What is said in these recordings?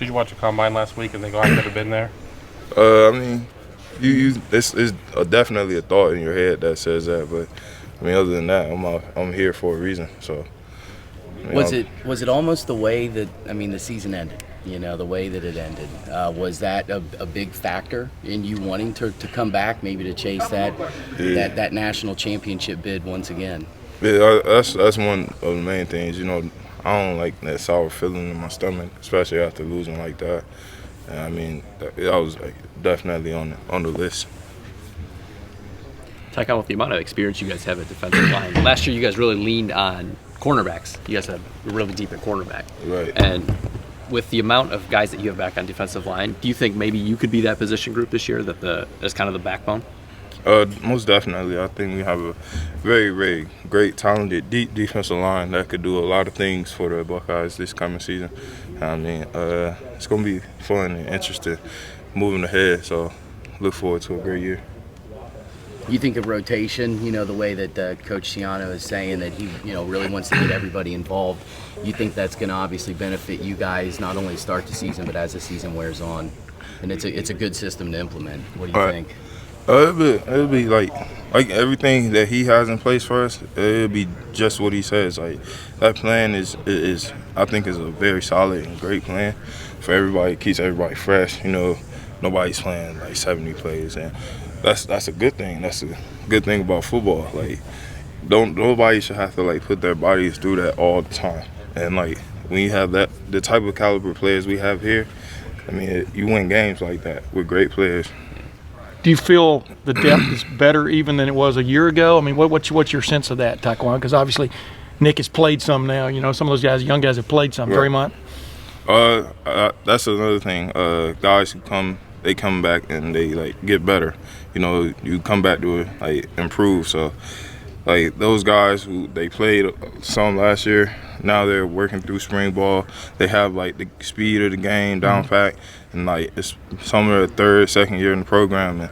Did you watch the combine last week and think, I could have been there? I mean, it's definitely a thought in your head that says that, but I mean, other than that, I'm here for a reason. So, was it almost the way that the season ended? You know, the way that it ended. Was that a big factor in you wanting to come back, maybe to chase that national championship bid once again? Yeah, that's one of the main things. You know, I don't like that sour feeling in my stomach, especially after losing like that. And I mean, I was definitely on the list. Tyquan, with the amount of experience you guys have at defensive line, last year you guys really leaned on cornerbacks. You guys have really deep at cornerback. Right. And with the amount of guys that you have back on defensive line, do you think maybe you could be that position group this year that's kind of the backbone? Most definitely. I think we have a very, very great, talented, deep defensive line that could do a lot of things for the Buckeyes this coming season. I mean, it's going to be fun and interesting moving ahead, so look forward to a great year. You think of rotation, you know, the way that Coach Ciano is saying that he, really wants to get everybody involved. You think that's going to obviously benefit you guys not only start the season, but as the season wears on? And it's a good system to implement. What do you think? It'll be like everything that he has in place for us. It'll be just what he says. Like that plan is I think is a very solid and great plan for everybody. It keeps everybody fresh. You know, nobody's playing like 70 plays, and that's a good thing. That's a good thing about football. Like nobody should have to put their bodies through that all the time. And when you have the type of caliber players we have here, I mean, you win games like that with great players. Do you feel the depth is better even than it was a year ago? I mean, what's your sense of that, Tyquan? Because obviously Nick has played some now. You know, some of those guys, young guys, have played some. Draymond? That's another thing. Guys who come back and they get better. You know, you come back to improve. So those guys who they played some last year, now they're working through spring ball. They have the speed of the game down pat, and it's some of their third, second year in the program,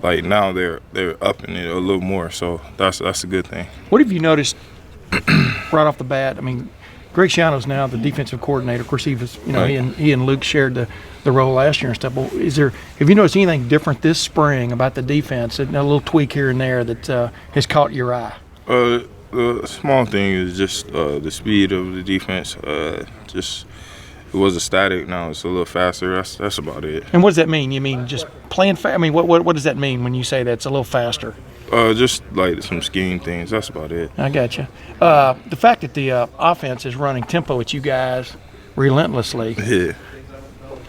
and now they're upping it a little more. So that's a good thing. What have you noticed right off the bat? I mean, Greg Schiano's now the defensive coordinator. Of course, he was, he and Luke shared the role last year and stuff. But have you noticed anything different this spring about the defense? A little tweak here and there that has caught your eye? The small thing is just the speed of the defense. It was a static. Now it's a little faster. That's about it. And what does that mean? You mean just playing fast? I mean, what does that mean when you say that it's a little faster? Just some scheme things. That's about it. I got you. The fact that the offense is running tempo at you guys relentlessly. Yeah.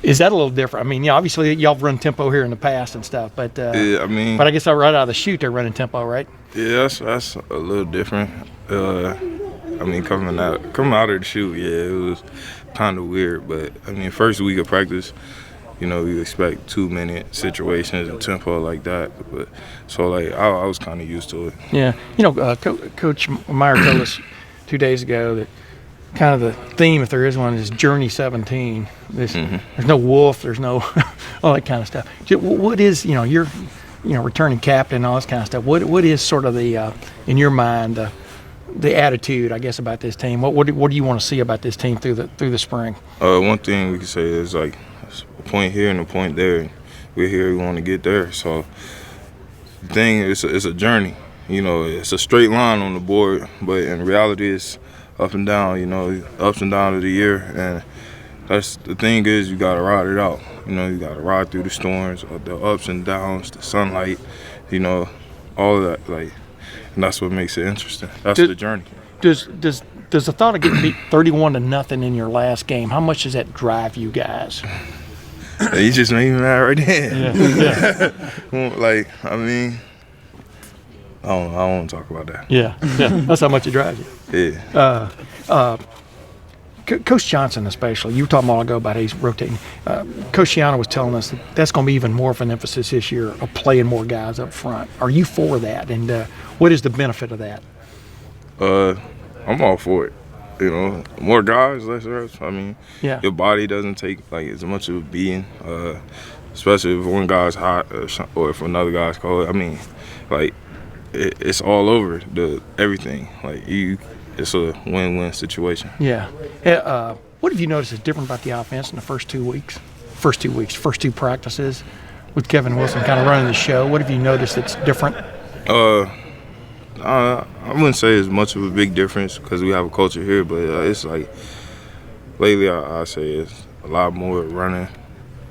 Is that a little different? I mean, obviously y'all have run tempo here in the past and stuff, but yeah, but I guess right out of the chute they're running tempo, right? Yeah, that's a little different. I mean, coming out of the chute, yeah, it was kind of weird. But I mean, first week of practice, you expect 2-minute situations and tempo like that. But so I was kind of used to it. Yeah, Coach Meyer told us 2 days ago that kind of the theme, if there is one, is Journey 17. There's no wolf, there's no all that kind of stuff. What is you're returning captain, all this kind of stuff. What is sort of the in your mind the attitude, I guess, about this team? What do you want to see about this team through the spring? One thing we can say is a point here and a point there. And we're here, we want to get there. So the thing is, it's a journey. It's a straight line on the board, but in reality, it's up and down. Ups and downs of the year, and that's the thing is you gotta ride it out. You gotta ride through the storms, the ups and downs, the sunlight. All of that. And that's what makes it interesting. That's the journey. Does the thought of getting beat 31-0 in your last game, how much does that drive you guys? You just made me mad right there. Yeah. I mean, I don't want to talk about that. Yeah. That's how much it drives you. Yeah. Coach Johnson especially, you were talking a while ago about how he's rotating. Coach Schiano was telling us that's going to be even more of an emphasis this year of playing more guys up front. Are you for that? And what is the benefit of that? I'm all for it. More guys, less reps. I mean, your body doesn't take as much of a beating, especially if one guy's hot or if another guy's cold. I mean, it's all over everything. It's a win-win situation. Yeah. What have you noticed is different about the offense in the first 2 weeks, first two practices with Kevin Wilson kind of running the show? What have you noticed that's different? I wouldn't say it's much of a big difference because we have a culture here, but it's like lately I say it's a lot more running.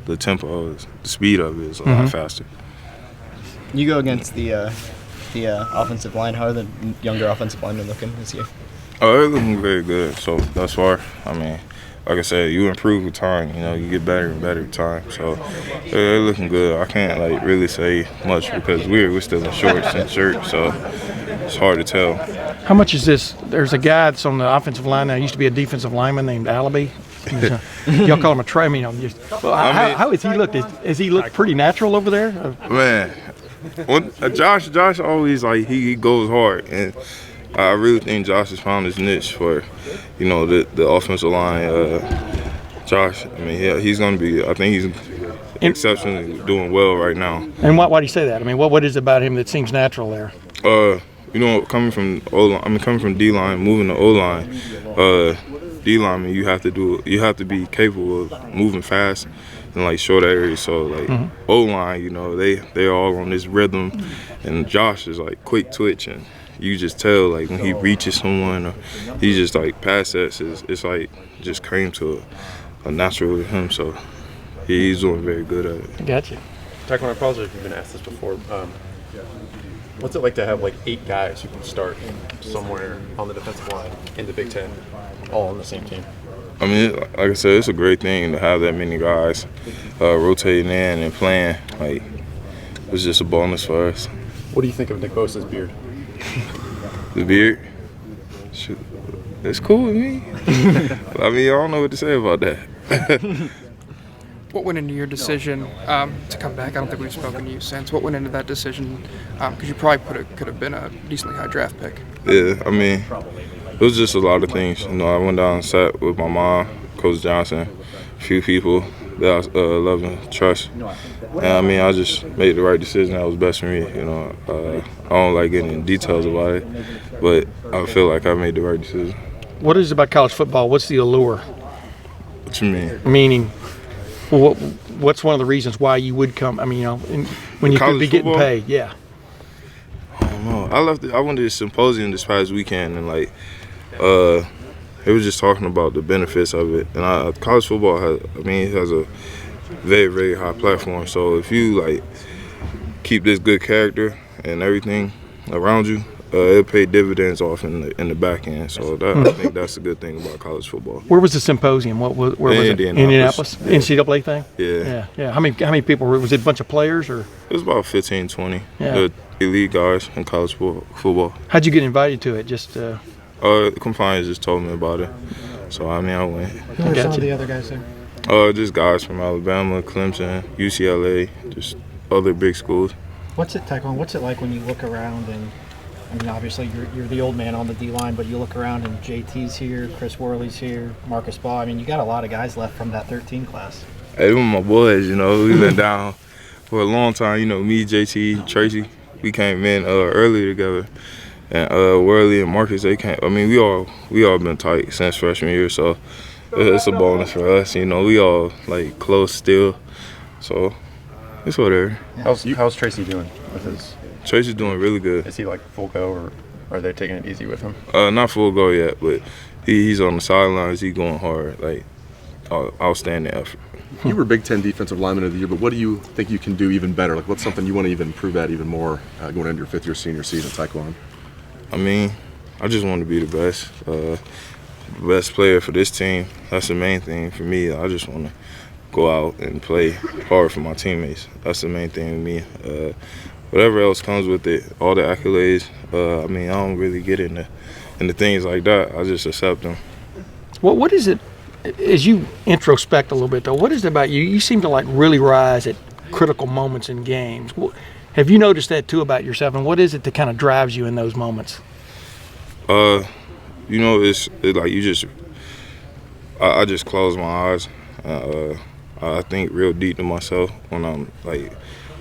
The tempo, the speed of it is a lot faster. You go against the offensive line. How are the younger offensive linemen looking this year? Oh, they're looking very good. So thus far, I mean, like I said, you improve with time. You know, you get better and better with time. So they're looking good. I can't like really say much because we're still in shorts and shirts, so it's hard to tell. How much is this? There's a guy that's on the offensive line now. Used to be a defensive lineman named Alabi. Y'all call him a tray. I mean, how has he looked? Has he looked pretty natural over there? Man, Josh always like he goes hard, and I really think Josh has found his niche for, you know, the offensive line. Josh, I mean, he's going to be. I think he's exceptionally doing well right now. And why do you say that? I mean, what is it about him that seems natural there? You know, coming from D-line, moving to O-line, D-lineman, you have to be capable of moving fast in like short areas. So like O-line, you know, they're all on this rhythm, and Josh is like quick twitch, and you just tell like when he reaches someone or he just like pass sets, it's like just came to a natural with him. So he's doing very good at it. Gotcha. Tyquan, I apologize if you've been asked this before. What's it like to have like 8 guys who can start somewhere on the defensive line in the Big Ten, all on the same team? I mean, like I said, it's a great thing to have that many guys rotating in and playing. Like, it's just a bonus for us. What do you think of Nick Bosa's beard? The beard? It's cool with me. I mean, I don't know what to say about that. What went into your decision to come back? I don't think we've spoken to you since. What went into that decision? Because you probably could have been a decently high draft pick. Yeah, I mean, it was just a lot of things. You know, I went down and sat with my mom, Coach Johnson, a few people that I love and trust. And I mean, I just made the right decision that was best for me. You know, I don't like getting in details about it, but I feel like I made the right decision. What is it about college football? What's the allure? What you mean? Meaning, what's one of the reasons why you would come? I mean, you know, when you could be getting paid, yeah. I don't know. I went to a symposium this past weekend, and like, they was just talking about the benefits of it. And college football has a very, very high platform. So if you like keep this good character and everything around you, it'll pay dividends off in the back end. So I think that's a good thing about college football. Where was the symposium? Where was it? Indianapolis. NCAA thing? Yeah. How many people was it? A bunch of players or? It was about 15, 20. Yeah. Elite guys in college football. How'd you get invited to it? Just compliance just told me about it. So I mean, I went. Who are some of the other guys there? Just guys from Alabama, Clemson, UCLA, just other big schools. What's it, Tyquan? What's it like when you look around and, I mean, obviously you're the old man on the D-line, but you look around and JT's here, Chris Worley's here, Marcus Baugh. I mean, you got a lot of guys left from that 13 class. Hey, them my boys, you know. We've been down for a long time. You know, me, JT, Tracy, we came in early together. And Worley and Marcus, they came. I mean, we all been tight since freshman year, so it's a bonus for us. You know, we all like close still, so it's whatever. How's Tracy doing with his? Tracy's doing really good. Is he like full go, or are they taking it easy with him? Not full go yet, but he's on the sidelines. He's going hard, like outstanding effort. You were Big Ten Defensive Lineman of the Year, but what do you think you can do even better? Like, what's something you want to even improve at even more going into your 5th-year senior season, Tyquan? I mean, I just want to be the best player for this team. That's the main thing for me. I just want to go out and play hard for my teammates. That's the main thing with me. Whatever else comes with it, all the accolades, I mean, I don't really get into things like that. I just accept them. What is it, as you introspect a little bit, though, what is it about you? You seem to like really rise at critical moments in games. Have you noticed that too about yourself, and what is it that kind of drives you in those moments? You know, it's like I just close my eyes. I think real deep to myself when I'm like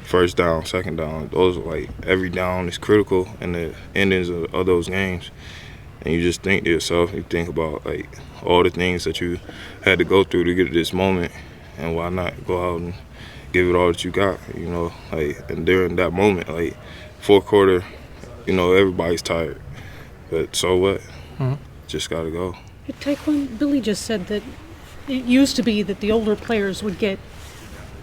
first down, second down. Those like every down is critical in the endings of those games. and you just think to yourself, you think about like all the things that you had to go through to get to this moment, and why not go out and give it all that you got, you know, like, and during that moment, like, fourth quarter, you know, everybody's tired, but so what? Just gotta go. Tyquan, Billy just said that it used to be that the older players would get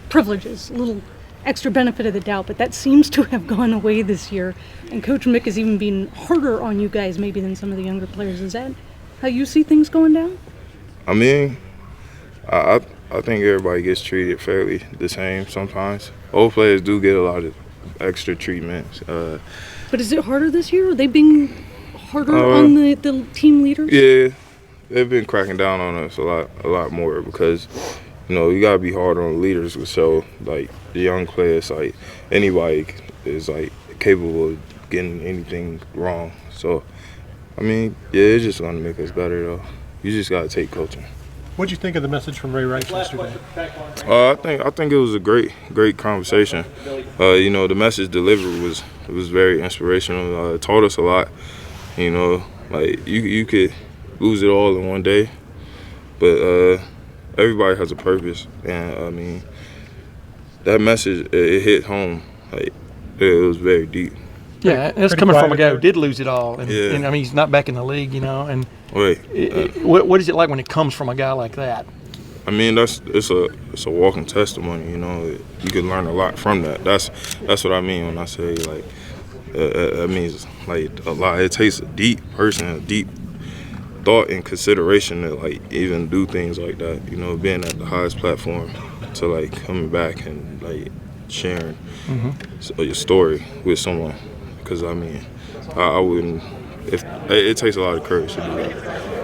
privileges, a little extra benefit of the doubt, but that seems to have gone away this year, and Coach Mick is even being harder on you guys maybe than some of the younger players. Is that how you see things going down? I mean, I think everybody gets treated fairly the same sometimes. Old players do get a lot of extra treatments. But is it harder this year? Are they being harder on the team leaders? Yeah, they've been cracking down on us a lot more because, you know, you gotta be hard on the leaders. So like the young players, like anybody is like capable of getting anything wrong. So I mean, yeah, it's just gonna make us better though. You just gotta take coaching. What'd you think of the message from Ray Rice yesterday? I think it was a great conversation. You know, the message delivered was very inspirational. It taught us a lot. You know, like you could lose it all in one day, but everybody has a purpose, and I mean that message it hit home. Like it was very deep. Yeah, that's coming from a guy who did lose it all, and I mean he's not back in the league, you know. And what is it like when it comes from a guy like that? I mean, it's a walking testimony, you know. You can learn a lot from that. That's what I mean when I say like that means like a lot. It takes a deep person, a deep thought and consideration to like even do things like that. You know, being at the highest platform to like coming back and like sharing your story with someone. Because I mean, I wouldn't. If it takes a lot of courage to do that.